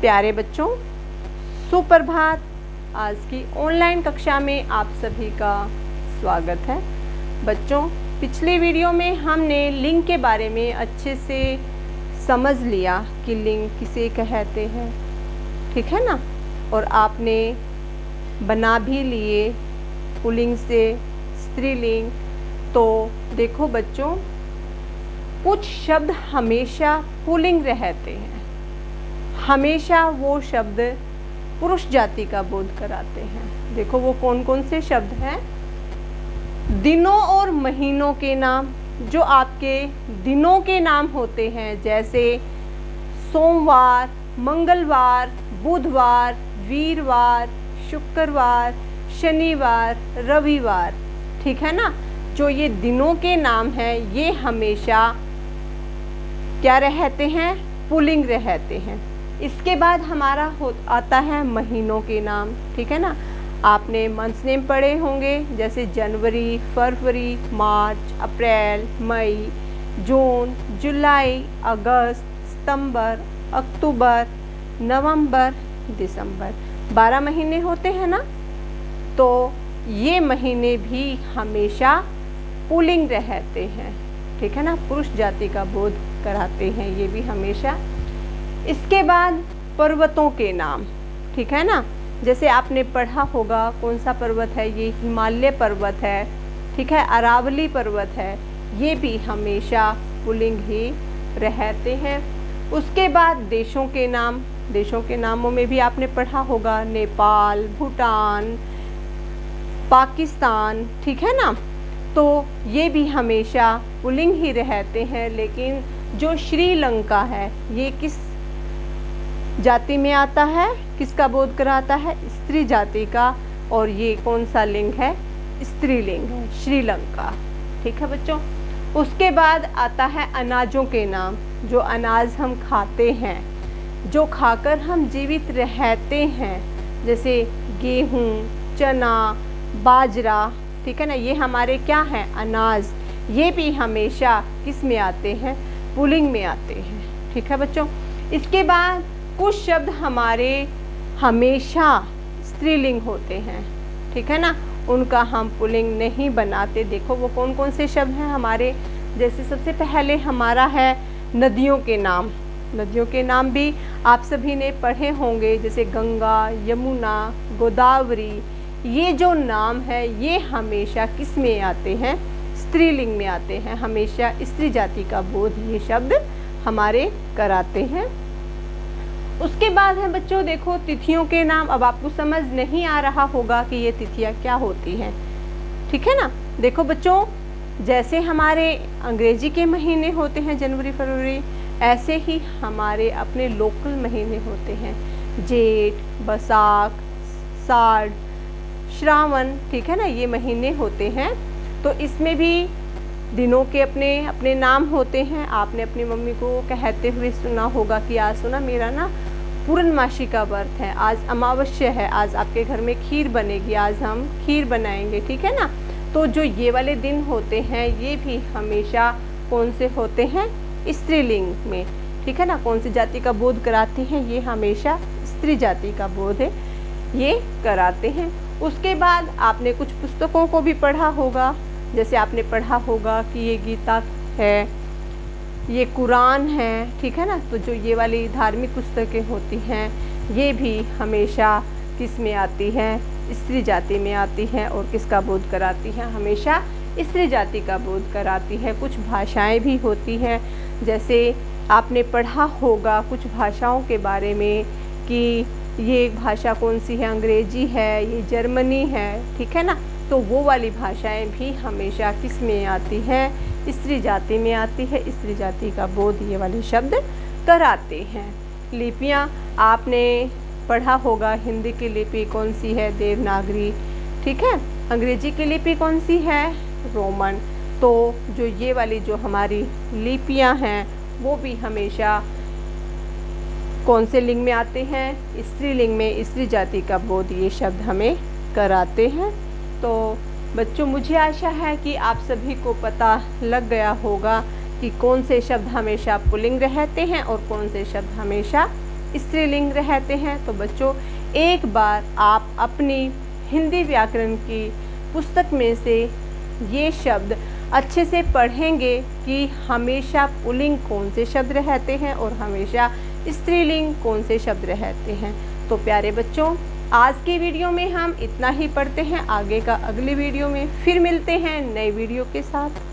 प्यारे बच्चों, सुप्रभात। आज की ऑनलाइन कक्षा में आप सभी का स्वागत है। बच्चों, पिछले वीडियो में हमने लिंग के बारे में अच्छे से समझ लिया कि लिंग किसे कहते हैं, ठीक है ना। और आपने बना भी लिए पुल्लिंग से स्त्रीलिंग। तो देखो बच्चों, कुछ शब्द हमेशा पुल्लिंग रहते हैं, हमेशा वो शब्द पुरुष जाति का बोध कराते हैं। देखो वो कौन कौन से शब्द हैं। दिनों और महीनों के नाम, जो आपके दिनों के नाम होते हैं, जैसे सोमवार, मंगलवार, बुधवार, वीरवार, शुक्रवार, शनिवार, रविवार, ठीक है ना। जो ये दिनों के नाम हैं, ये हमेशा क्या रहते हैं, पुल्लिंग रहते हैं। इसके बाद हमारा आता है महीनों के नाम, ठीक है ना। आपने मंथ्स नेम पढ़े होंगे, जैसे जनवरी, फरवरी, मार्च, अप्रैल, मई, जून, जुलाई, अगस्त, सितंबर, अक्टूबर, नवंबर, दिसंबर। 12 महीने होते हैं ना। तो ये महीने भी हमेशा पुल्लिंग रहते हैं, ठीक है ना, पुरुष जाति का बोध कराते हैं ये भी हमेशा। इसके बाद पर्वतों के नाम, ठीक है ना। जैसे आपने पढ़ा होगा कौन सा पर्वत है, ये हिमालय पर्वत है, ठीक है, अरावली पर्वत है, ये भी हमेशा पुल्लिंग ही रहते हैं। उसके बाद देशों के नाम, देशों के नामों में भी आपने पढ़ा होगा नेपाल, भूटान, पाकिस्तान, ठीक है ना। तो ये भी हमेशा पुल्लिंग ही रहते हैं। लेकिन जो श्रीलंका है, ये किस जाति में आता है, किसका बोध कराता है, स्त्री जाति का। और ये कौन सा लिंग है, स्त्रीलिंग है, श्रीलंका, ठीक है बच्चों। उसके बाद आता है अनाजों के नाम, जो अनाज हम खाते हैं, जो खाकर हम जीवित रहते हैं, जैसे गेहूँ, चना, बाजरा, ठीक है ना। ये हमारे क्या हैं, अनाज। ये भी हमेशा किस में आते हैं, पुल्लिंग में आते हैं, ठीक है बच्चों। इसके बाद कुछ शब्द हमारे हमेशा स्त्रीलिंग होते हैं, ठीक है ना, उनका हम पुल्लिंग नहीं बनाते। देखो वो कौन कौन से शब्द हैं हमारे। जैसे सबसे पहले हमारा है नदियों के नाम। नदियों के नाम भी आप सभी ने पढ़े होंगे, जैसे गंगा, यमुना, गोदावरी। ये जो नाम है ये हमेशा किस में आते हैं, स्त्रीलिंग में आते हैं। हमेशा स्त्री जाति का बोध ये शब्द हमारे कराते हैं। उसके बाद है बच्चों, देखो तिथियों के नाम। अब आपको समझ नहीं आ रहा होगा कि ये तिथियां क्या होती हैं, ठीक है ना। देखो बच्चों, जैसे हमारे अंग्रेजी के महीने होते हैं जनवरी, फरवरी, ऐसे ही हमारे अपने लोकल महीने होते हैं, जेठ, बैसाख, साड़, श्रावण, ठीक है ना। ये महीने होते हैं। तो इसमें भी दिनों के अपने अपने नाम होते हैं। आपने अपनी मम्मी को कहते हुए सुना होगा कि आज सुना मेरा ना पूर्णमासी का व्रत है, आज अमावस्या है, आज आपके घर में खीर बनेगी, आज हम खीर बनाएंगे, ठीक है ना। तो जो ये वाले दिन होते हैं ये भी हमेशा कौन से होते हैं, स्त्रीलिंग में, ठीक है ना। कौन सी जाति का बोध कराते हैं, ये हमेशा स्त्री जाति का बोध है, ये कराते हैं। उसके बाद आपने कुछ पुस्तकों को भी पढ़ा होगा, जैसे आपने पढ़ा होगा कि ये गीता है, ये कुरान है, ठीक है ना। तो जो ये वाली धार्मिक पुस्तकें होती हैं ये भी हमेशा किस में आती हैं, स्त्री जाति में आती हैं। और किसका बोध कराती हैं, हमेशा स्त्री जाति का बोध कराती है। कुछ भाषाएं भी होती हैं, जैसे आपने पढ़ा होगा कुछ भाषाओं के बारे में कि ये भाषा कौन सी है, अंग्रेजी है, ये जर्मनी है, ठीक है ना। तो वो वाली भाषाएं भी हमेशा किस में आती हैं, स्त्री जाति में आती है। स्त्री जाति का बोध ये वाले शब्द कराते हैं। लिपियां आपने पढ़ा होगा, हिंदी की लिपि कौन सी है, देवनागरी, ठीक है। अंग्रेजी की लिपि कौन सी है, रोमन। तो जो ये वाली जो हमारी लिपियां हैं वो भी हमेशा कौन से लिंग में आते हैं, स्त्रीलिंग में। स्त्री जाति का बोध ये शब्द हमें कराते हैं। तो बच्चों, मुझे आशा है कि आप सभी को पता लग गया होगा कि कौन से शब्द हमेशा पुल्लिंग रहते हैं और कौन से शब्द हमेशा स्त्रीलिंग रहते हैं। तो बच्चों एक बार आप अपनी हिंदी व्याकरण की पुस्तक में से ये शब्द अच्छे से पढ़ेंगे कि हमेशा पुल्लिंग कौन से शब्द रहते हैं और हमेशा स्त्रीलिंग कौन से शब्द रहते हैं। तो प्यारे बच्चों, आज की वीडियो में हम इतना ही पढ़ते हैं। आगे का अगली वीडियो में फिर मिलते हैं नई वीडियो के साथ।